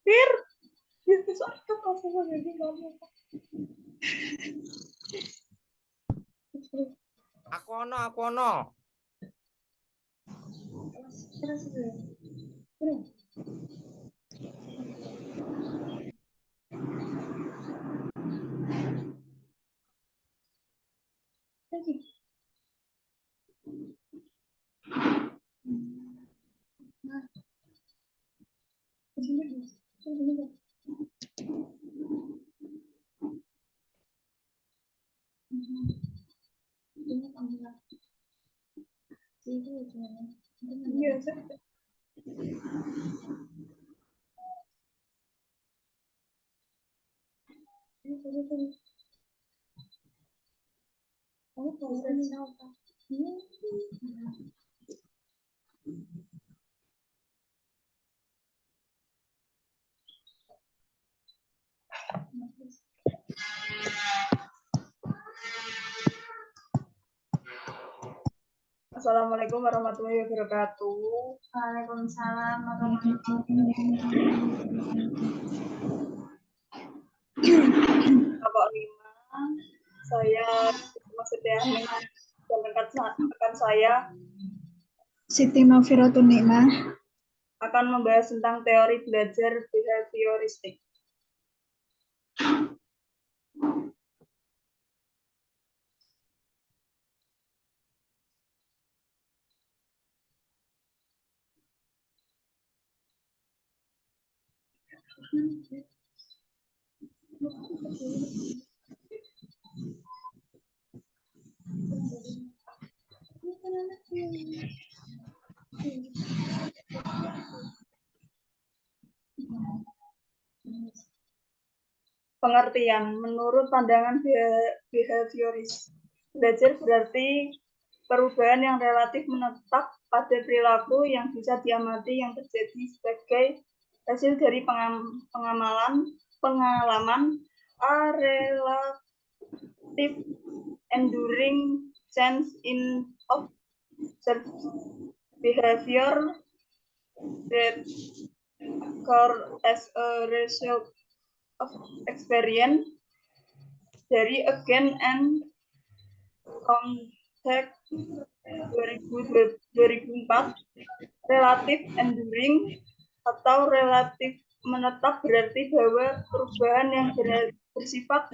Fir, itu soal apa jadi kamu? Aku ono. Iya, Assalamualaikum warahmatullahi wabarakatuh. Waalaikumsalam warahmatullahi Bapak Lima, saya maksudnya dan rekan saya Siti Mafiratun Nikmah. akan membahas tentang teori belajar behavioristik. Pengertian, menurut pandangan behavioris, belajar berarti perubahan yang relatif menetap pada perilaku yang bisa diamati yang terjadi sebagai hasil dari pengalaman relative enduring change in observed behavior that occur as a result of experience dari again and contact 2004 relatif enduring atau relatif menetap berarti bahwa perubahan yang bersifat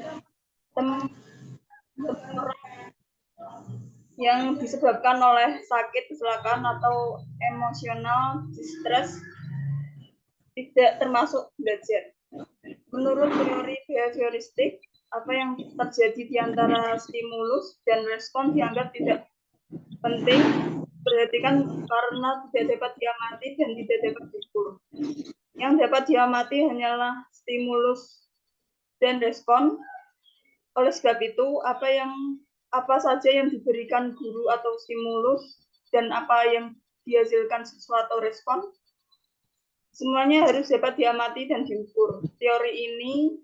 temporer yang disebabkan oleh sakit, kecelakaan atau emosional distress tidak termasuk belajar. Menurut teori behavioristik, apa yang terjadi di antara stimulus dan respon dianggap tidak penting, perhatikan karena tidak dapat diamati dan tidak dapat diukur. Yang dapat diamati hanyalah stimulus dan respon. Oleh sebab itu, apa saja yang diberikan guru atau stimulus dan apa yang dihasilkan sesuatu respon, semuanya harus dapat diamati dan diukur. Teori ini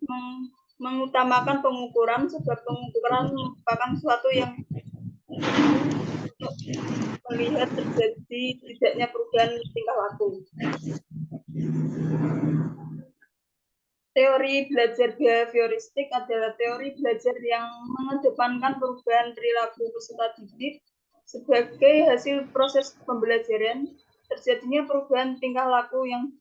mengutamakan pengukuran sebab pengukuran merupakan sesuatu yang untuk melihat terjadi tidaknya perubahan tingkah laku. Teori belajar behavioristik adalah teori belajar yang mengedepankan perubahan perilaku peserta didik sebagai hasil proses pembelajaran. Terjadinya perubahan tingkah laku yang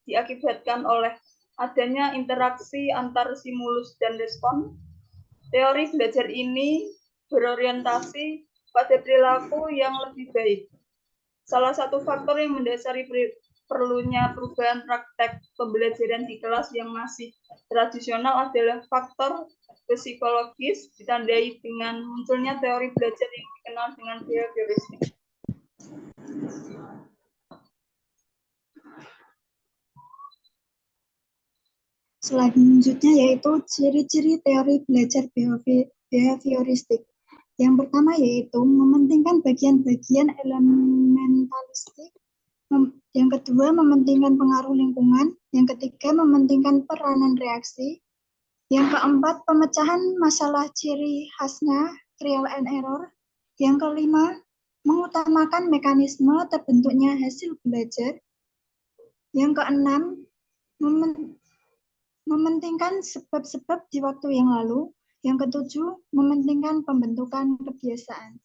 diakibatkan oleh adanya interaksi antar stimulus dan respon. Teori belajar ini berorientasi pada perilaku yang lebih baik. Salah satu faktor yang mendasari perlunya perubahan praktek pembelajaran di kelas yang masih tradisional adalah faktor psikologis, ditandai dengan munculnya teori belajar yang dikenal dengan behavioristik. Selanjutnya yaitu ciri-ciri teori belajar behavioristik. Yang pertama yaitu mementingkan bagian-bagian elementalistik. Yang kedua, mementingkan pengaruh lingkungan. Yang ketiga, mementingkan peranan reaksi. Yang keempat, pemecahan masalah ciri khasnya, trial and error. Yang kelima, mengutamakan mekanisme terbentuknya hasil belajar. Yang keenam, mementingkan sebab-sebab di waktu yang lalu. Yang ketujuh, mementingkan pembentukan kebiasaan.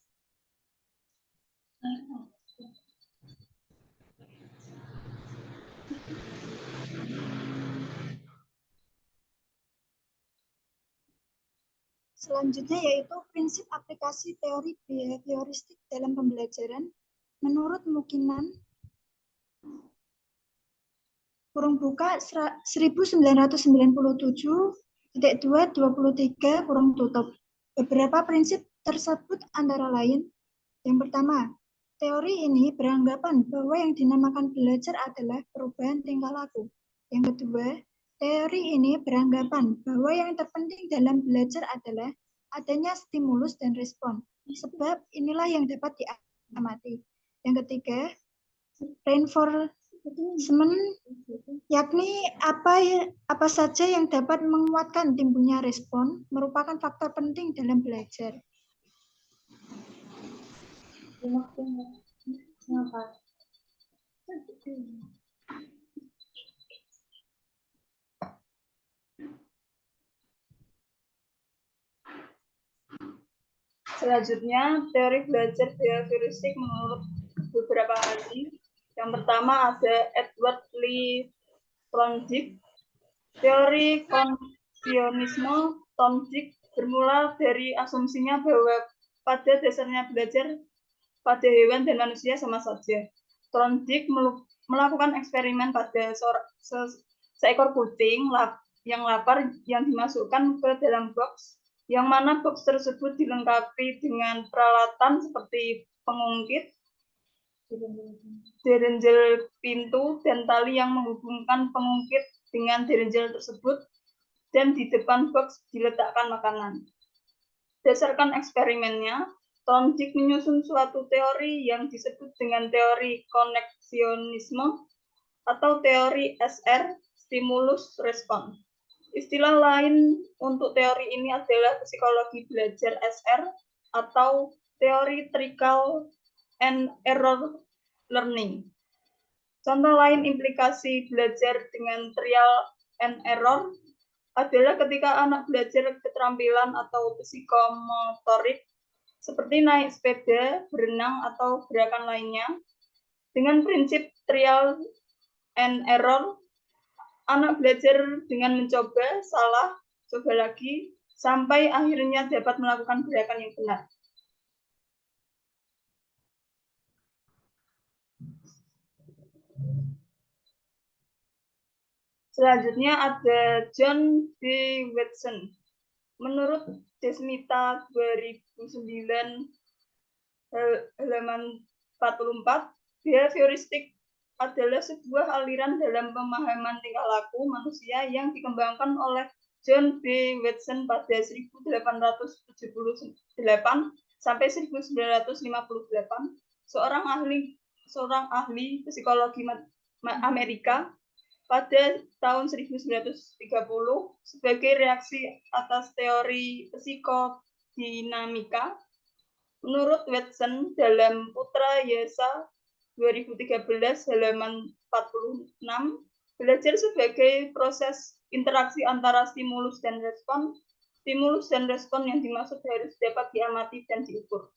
Selanjutnya yaitu prinsip aplikasi teori behavioristik dalam pembelajaran. Menurut Mukinan, kurung buka 1997.2.23 kurung tutup. Beberapa prinsip tersebut antara lain, yang pertama, teori ini beranggapan bahwa yang dinamakan belajar adalah perubahan tingkah laku. Yang kedua, teori ini beranggapan bahwa yang terpenting dalam belajar adalah adanya stimulus dan respon, sebab inilah yang dapat diamati. Yang ketiga, reinforcement, yakni apa saja yang dapat menguatkan timbulnya respon merupakan faktor penting dalam belajar. Selanjutnya, teori belajar behavioristik menurut beberapa ahli. Yang pertama ada Edward Lee Thorndike. Teori kondisionisme Thorndike bermula dari asumsinya bahwa pada dasarnya belajar pada hewan dan manusia sama saja. Thorndike melakukan eksperimen pada seekor kucing yang lapar yang dimasukkan ke dalam box, yang mana box tersebut dilengkapi dengan peralatan seperti pengungkit, derengel pintu, dan tali yang menghubungkan pengungkit dengan derengel tersebut, dan di depan box diletakkan makanan. Berdasarkan eksperimennya, Thorndike menyusun suatu teori yang disebut dengan teori koneksionisme atau teori SR, stimulus respon. Istilah lain untuk teori ini adalah psikologi belajar SR atau teori trial and error learning. Contoh lain implikasi belajar dengan trial and error adalah ketika anak belajar keterampilan atau psikomotorik seperti naik sepeda, berenang, atau gerakan lainnya. Dengan prinsip trial and error, anak belajar dengan mencoba, salah, coba lagi, sampai akhirnya dapat melakukan gerakan yang benar. Selanjutnya ada John B. Watson. Menurut Desmita 2009 halaman 44, behavioristik adalah sebuah aliran dalam pemahaman tingkah laku manusia yang dikembangkan oleh John B. Watson pada 1878 sampai 1958, seorang ahli psikologi Amerika. Pada tahun 1930 sebagai reaksi atas teori psikodinamika. Menurut Watson dalam Putra Yesa 2013 halaman 46, belajar sebagai proses interaksi antara stimulus dan respon. Stimulus dan respon yang dimaksud harus dapat diamati dan diukur.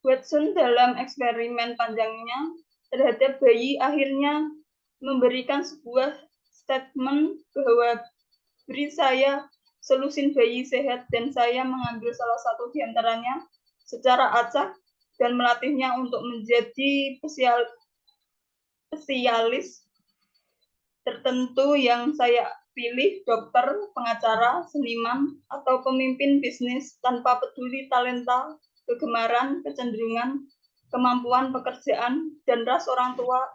Watson dalam eksperimen panjangnya terhadap bayi akhirnya memberikan sebuah statement bahwa beri saya selusin bayi sehat dan saya mengambil salah satu di antaranya secara acak dan melatihnya untuk menjadi spesialis tertentu yang saya pilih, dokter, pengacara, seniman, atau pemimpin bisnis tanpa peduli talenta, kegemaran, kecenderungan, kemampuan pekerjaan, dan ras orang tua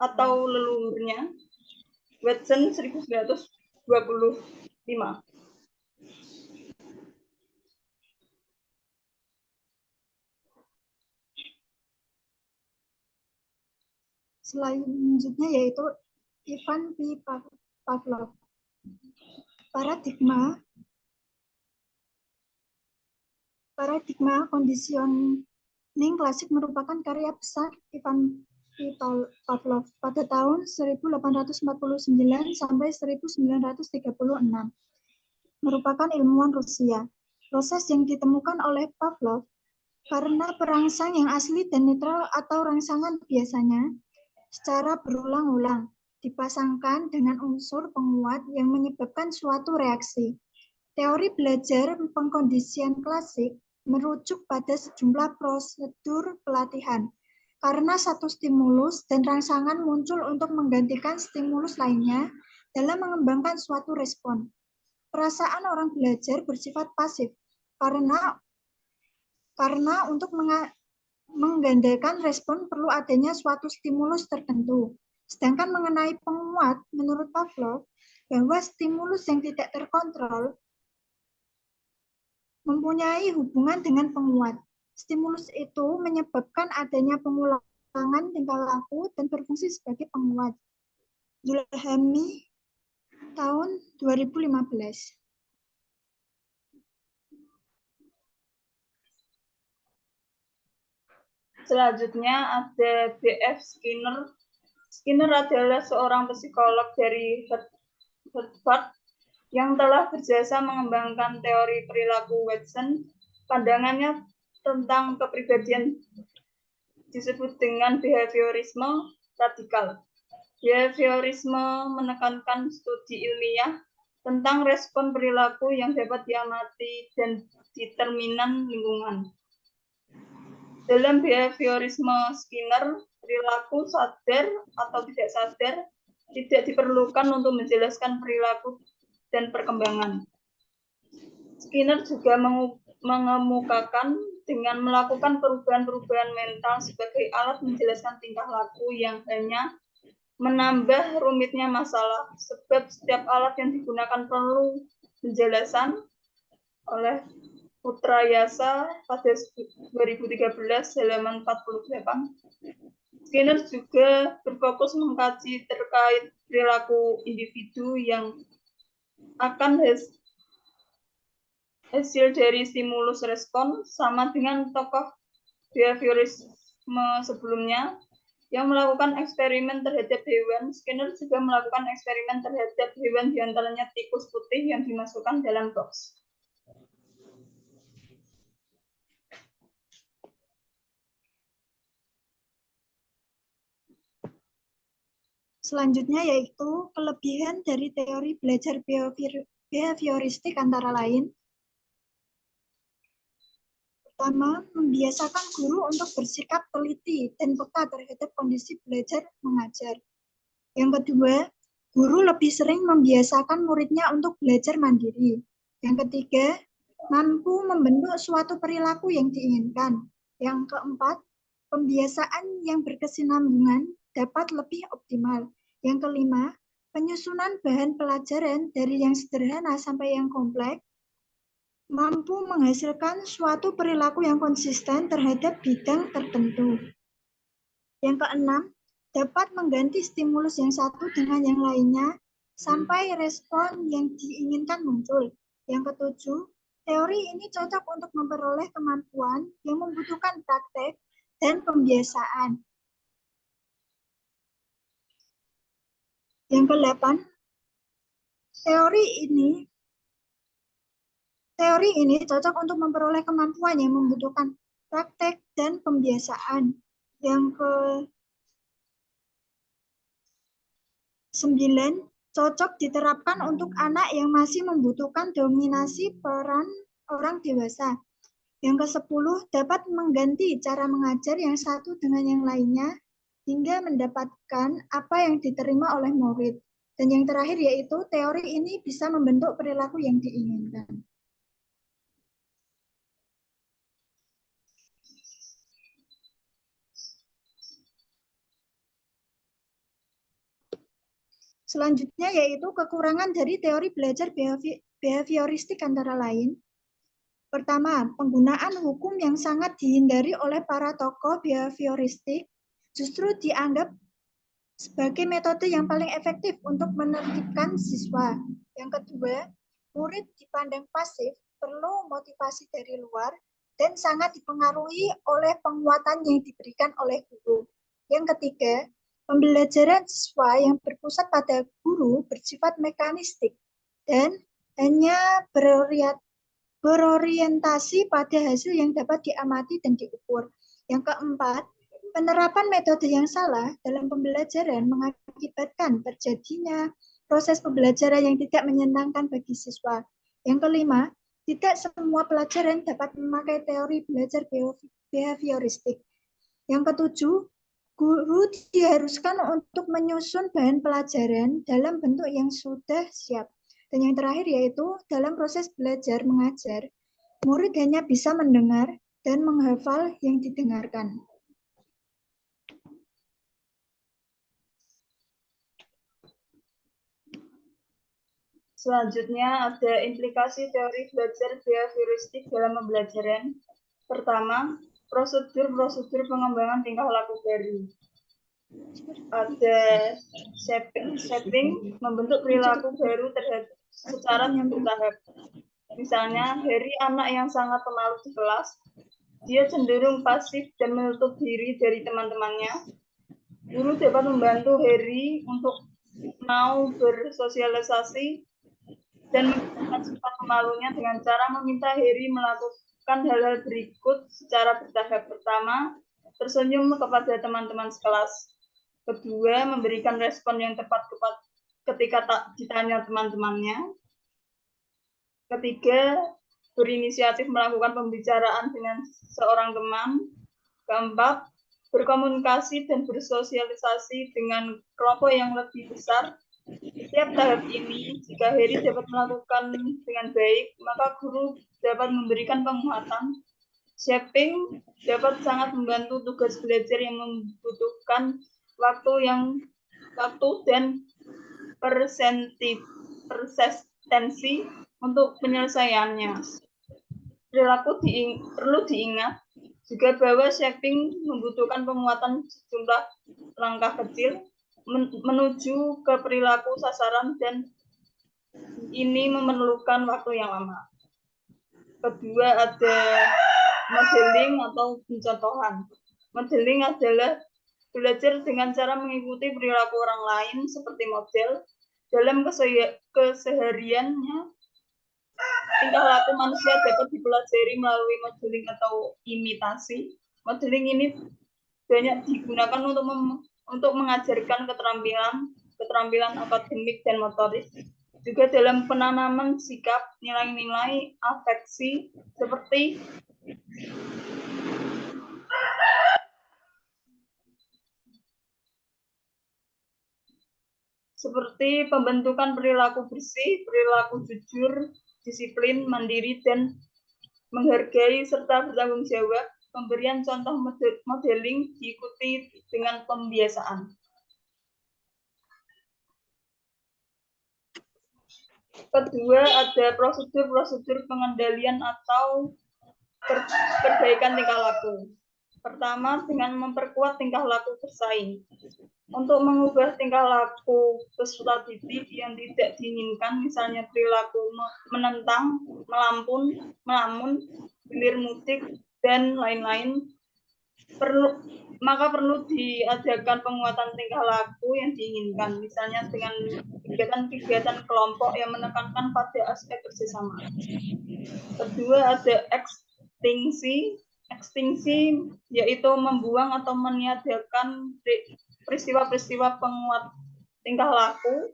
atau leluhurnya. Watson 1925. Selanjutnya yaitu Ivan P. Pavlov. Paradigma conditioning klasik merupakan karya besar Ivan Pavlov pada tahun 1849 sampai 1936. Merupakan ilmuwan Rusia. Proses yang ditemukan oleh Pavlov karena perangsang yang asli dan netral atau rangsangan biasanya secara berulang-ulang dipasangkan dengan unsur penguat yang menyebabkan suatu reaksi. Teori belajar pengkondisian klasik merujuk pada sejumlah prosedur pelatihan, karena satu stimulus dan rangsangan muncul untuk menggantikan stimulus lainnya dalam mengembangkan suatu respon. Perasaan orang belajar bersifat pasif, karena untuk menggandakan respon perlu adanya suatu stimulus tertentu. Sedangkan mengenai penguat, menurut Pavlov, bahwa stimulus yang tidak terkontrol mempunyai hubungan dengan penguat. Stimulus itu menyebabkan adanya pengulangan tingkah laku dan berfungsi sebagai penguat. Zulhami, tahun 2015. Selanjutnya ada B.F. Skinner. Skinner adalah seorang psikolog dari Harvard yang telah berjasa mengembangkan teori perilaku Watson. Pandangannya tentang kepribadian disebut dengan behaviorisme radikal. Behaviorisme menekankan studi ilmiah tentang respon perilaku yang dapat diamati dan determinan lingkungan. Dalam behaviorisme Skinner, perilaku sadar atau tidak sadar tidak diperlukan untuk menjelaskan perilaku dan perkembangan. Skinner juga mengemukakan dengan melakukan perubahan-perubahan mental sebagai alat menjelaskan tingkah laku yang hanya menambah rumitnya masalah, sebab setiap alat yang digunakan perlu penjelasan oleh Putrayasa pada 2013 halaman 48. Skinner juga berfokus mengkaji terkait perilaku individu yang akan hasil dari stimulus respon, sama dengan tokoh behaviorisme sebelumnya yang melakukan eksperimen terhadap hewan. Skinner juga melakukan eksperimen terhadap hewan, diantaranya tikus putih yang dimasukkan dalam box. Selanjutnya yaitu kelebihan dari teori belajar behavioristik antara lain. Pertama, membiasakan guru untuk bersikap teliti dan peka terhadap kondisi belajar mengajar. Yang kedua, guru lebih sering membiasakan muridnya untuk belajar mandiri. Yang ketiga, mampu membentuk suatu perilaku yang diinginkan. Yang keempat, pembiasaan yang berkesinambungan dapat lebih optimal. Yang kelima, penyusunan bahan pelajaran dari yang sederhana sampai yang kompleks mampu menghasilkan suatu perilaku yang konsisten terhadap bidang tertentu. Yang keenam, dapat mengganti stimulus yang satu dengan yang lainnya sampai respon yang diinginkan muncul. Yang ketujuh, teori ini cocok untuk memperoleh kemampuan yang membutuhkan praktek dan pembiasaan. Yang kedelapan, teori ini cocok untuk memperoleh kemampuan yang membutuhkan praktek dan pembiasaan. Yang ke-9, cocok diterapkan untuk anak yang masih membutuhkan dominasi peran orang dewasa. Yang ke-10, dapat mengganti cara mengajar yang satu dengan yang lainnya hingga mendapatkan apa yang diterima oleh murid. Dan yang terakhir yaitu teori ini bisa membentuk perilaku yang diinginkan. Selanjutnya yaitu kekurangan dari teori belajar behavioristik antara lain. Pertama, penggunaan hukum yang sangat dihindari oleh para tokoh behavioristik justru dianggap sebagai metode yang paling efektif untuk menertibkan siswa. Yang kedua, Murid dipandang pasif, perlu motivasi dari luar, dan sangat dipengaruhi oleh penguatan yang diberikan oleh guru. Yang ketiga, pembelajaran siswa yang berpusat pada guru bersifat mekanistik dan hanya berorientasi pada hasil yang dapat diamati dan diukur. Yang keempat, penerapan metode yang salah dalam pembelajaran mengakibatkan terjadinya proses pembelajaran yang tidak menyenangkan bagi siswa. Yang kelima, tidak semua pelajaran dapat memakai teori belajar behavioristik. Yang ketujuh, guru diharuskan untuk menyusun bahan pelajaran dalam bentuk yang sudah siap. Dan yang terakhir yaitu dalam proses belajar mengajar, murid hanya bisa mendengar dan menghafal yang didengarkan. Selanjutnya ada implikasi teori belajar behavioristik dalam pembelajaran. Pertama, prosedur-prosedur pengembangan tingkah laku baru. Ada shaping membentuk perilaku baru secara bertahap. Misalnya, Harry anak yang sangat pemalu di kelas. Dia cenderung pasif dan menutup diri dari teman-temannya. Guru dapat membantu Harry untuk mau bersosialisasi dan menghilangkan sifat pemalunya dengan cara meminta Harry melakukan hal-hal berikut secara bertahap. Pertama, tersenyum kepada teman-teman sekelas. Kedua, memberikan respon yang tepat ketika tak ditanya teman-temannya. Ketiga, berinisiatif melakukan pembicaraan dengan seorang teman. Keempat, berkomunikasi dan bersosialisasi dengan kelompok yang lebih besar. Setiap tahap ini, jika Harry dapat melakukan dengan baik, maka guru dapat memberikan penguatan. Shaping dapat sangat membantu tugas belajar yang membutuhkan waktu dan persistensi untuk penyelesaiannya. Perlu diingat juga bahwa shaping membutuhkan penguatan sejumlah langkah kecil menuju ke perilaku sasaran dan ini memerlukan waktu yang lama. Kedua ada modeling atau pencontohan. Modeling adalah belajar dengan cara mengikuti perilaku orang lain seperti model. Dalam kesehariannya, tingkah laku manusia dapat dipelajari melalui modeling atau imitasi. Modeling ini banyak digunakan untuk mengajarkan keterampilan akademik dan motoris, juga dalam penanaman sikap, nilai-nilai, afeksi, seperti pembentukan perilaku bersih, perilaku jujur, disiplin, mandiri, dan menghargai serta bertanggung jawab. Pemberian contoh modeling diikuti dengan pembiasaan. Kedua, ada prosedur-prosedur pengendalian atau perbaikan tingkah laku. Pertama, dengan memperkuat tingkah laku bersaing. Untuk mengubah tingkah laku peserta didik yang tidak diinginkan, misalnya perilaku menentang, melamun, hilir mudik, dan lain-lain, maka perlu diadakan penguatan tingkah laku yang diinginkan, misalnya dengan kegiatan-kegiatan kelompok yang menekankan pada aspek kerjasama. Kedua, ada ekstinsi yaitu membuang atau meniadakan peristiwa-peristiwa penguat tingkah laku.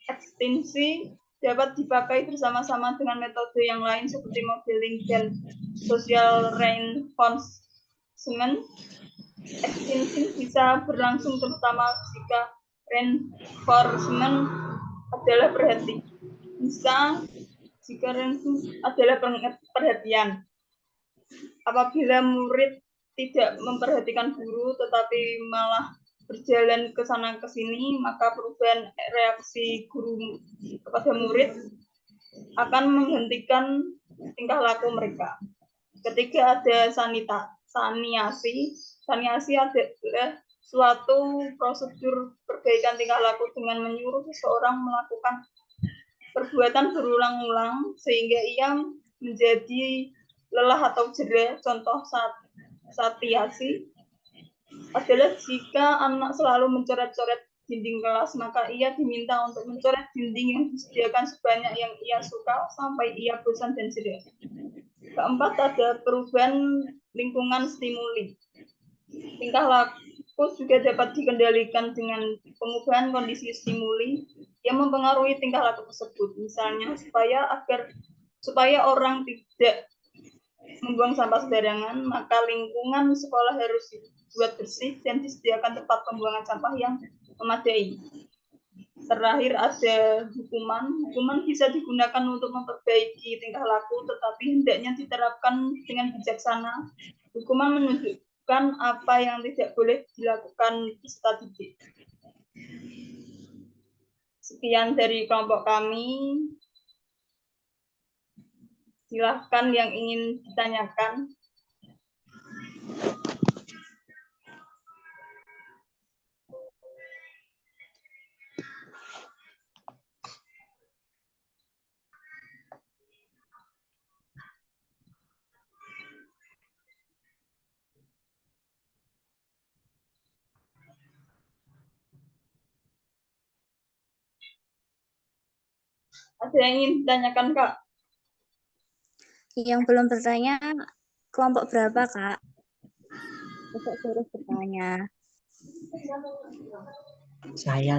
Ekstinsi dapat dipakai bersama-sama dengan metode yang lain seperti modeling dan social reinforcement. Ekstinsi bisa berlangsung terutama jika reinforcement adalah perhatian. Apabila murid tidak memperhatikan guru tetapi malah berjalan ke sana ke sini, maka perubahan reaksi guru kepada murid akan menghentikan tingkah laku mereka. Ketiga, ada saniasi. Saniasi adalah suatu prosedur perbaikan tingkah laku dengan menyuruh seseorang melakukan perbuatan berulang-ulang sehingga ia menjadi lelah atau jera. Contoh satiasi adalah jika anak selalu mencoret-coret dinding kelas, maka ia diminta untuk mencoret dinding yang disediakan sebanyak yang ia suka sampai ia bosan dan jera. Keempat, ada perubahan lingkungan stimuli. Tingkah laku juga dapat dikendalikan dengan pengubahan kondisi stimuli yang mempengaruhi tingkah laku tersebut. Misalnya, supaya orang tidak membuang sampah sembarangan, maka lingkungan sekolah harus dibuat bersih dan disediakan tempat pembuangan sampah yang memadai. Terakhir ada hukuman. Hukuman bisa digunakan untuk memperbaiki tingkah laku, tetapi hendaknya diterapkan dengan bijaksana. Hukuman menunjukkan apa yang tidak boleh dilakukan peserta didik. Sekian dari kelompok kami. Silahkan yang ingin ditanyakan. Ada yang ingin ditanyakan, Kak? Yang belum bertanya, kelompok berapa, Kak? Besok suruh bertanya. Saya.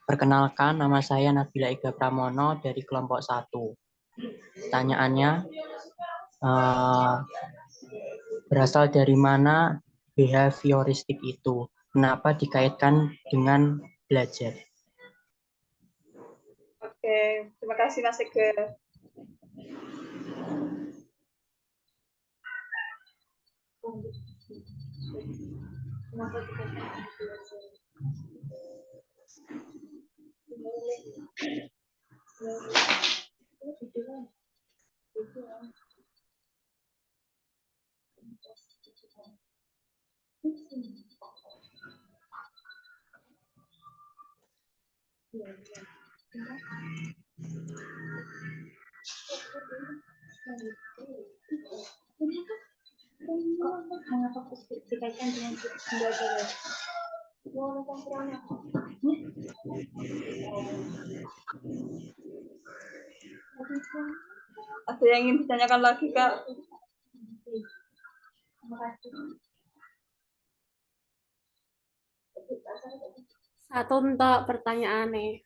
Perkenalkan, nama saya Nabila Iga Pramono dari kelompok 1. Pertanyaannya, berasal dari mana behavioristik itu? Kenapa dikaitkan dengan belajar? Oke, terima kasih Mas Ega. Mengapa dikaitkan dengan belajar? Ada yang ingin ditanyakan lagi, Kak? Satu untuk pertanyaannya.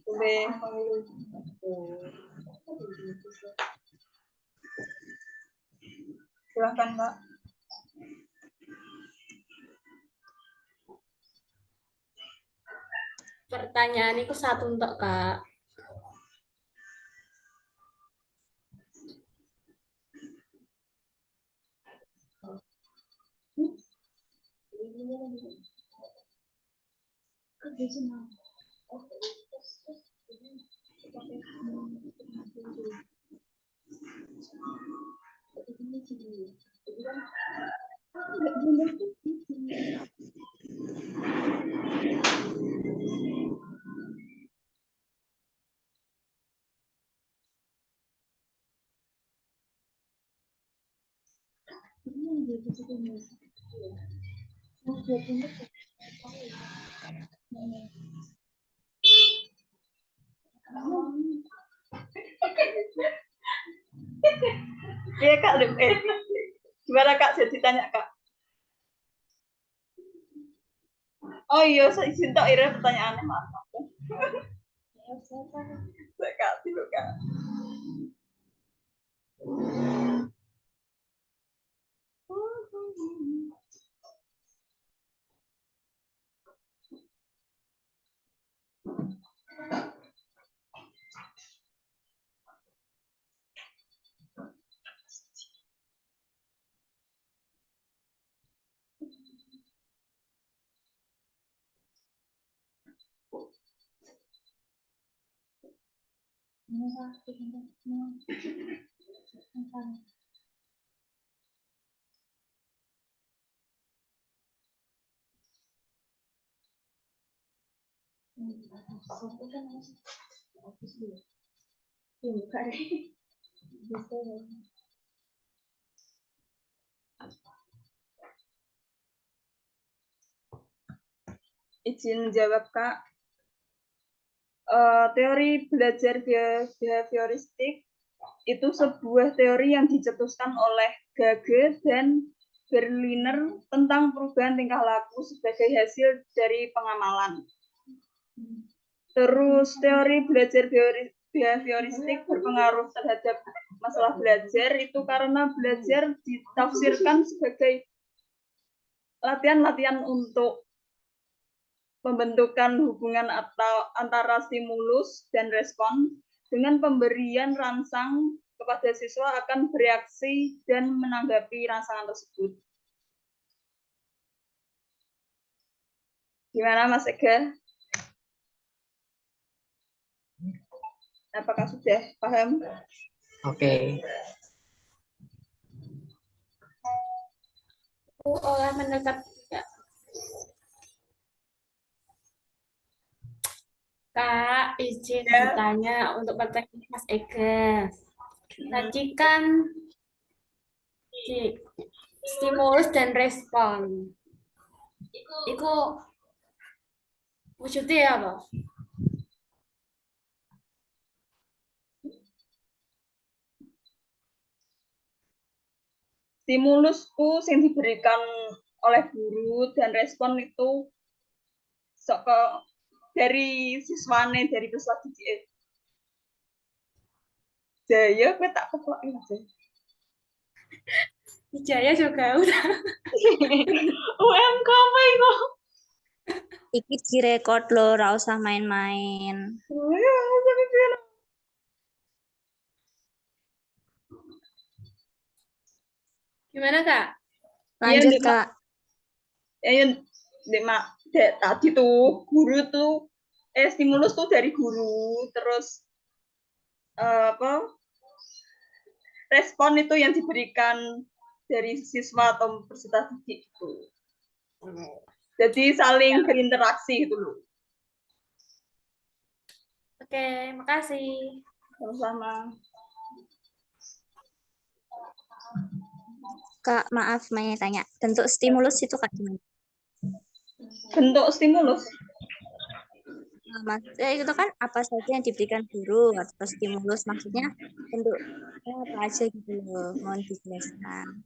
Boleh. Silahkan, Kak. Pertanyaan itu satu untuk Kak. Iya, Kak. Gimana, Kak? Jadi tanya, Kak. Oh iya, saya izin tok Ira pertanyaannya, maaf. Saya kasih, Kak. Izin jawab, Kak. Teori belajar behavioristik itu sebuah teori yang dicetuskan oleh Gage dan Berliner tentang perubahan tingkah laku sebagai hasil dari pengamalan. Terus teori belajar behavioristik berpengaruh terhadap masalah belajar itu karena belajar ditafsirkan sebagai latihan-latihan untuk pembentukan hubungan atau antara stimulus dan respon dengan pemberian rangsang kepada siswa akan bereaksi dan menanggapi rangsangan tersebut. Gimana Mas Ega? Apakah sudah paham? Oke. Olah mendekat tidak. Kak, izin bertanya untuk pertanyaan Mas Ega. Tadi kan stimulus dan respon. Itu wujudnya apa? Stimulusku yang diberikan oleh guru dan respon itu dari siswane, dari peserta didik. Jaya, gue tak kepokin aja. Ijaya juga udah. UMK apa itu? Iki direkod lo, ora usah main-main. Gimana Kak? Lanjut, Iya, Kak. Tadi tuh guru tuh stimulus tuh dari guru, terus respon itu yang diberikan dari siswa atau peserta didik itu. Jadi saling berinteraksi gitu loh. Oke, makasih. Sama-sama. Kak, maaf mau tanya. Bentuk stimulus itu Kak gimana? Bentuk stimulus. Maksudnya itu kan apa saja yang diberikan guru atau stimulus, maksudnya bentuknya apa aja gitu loh, mohon dijelaskan.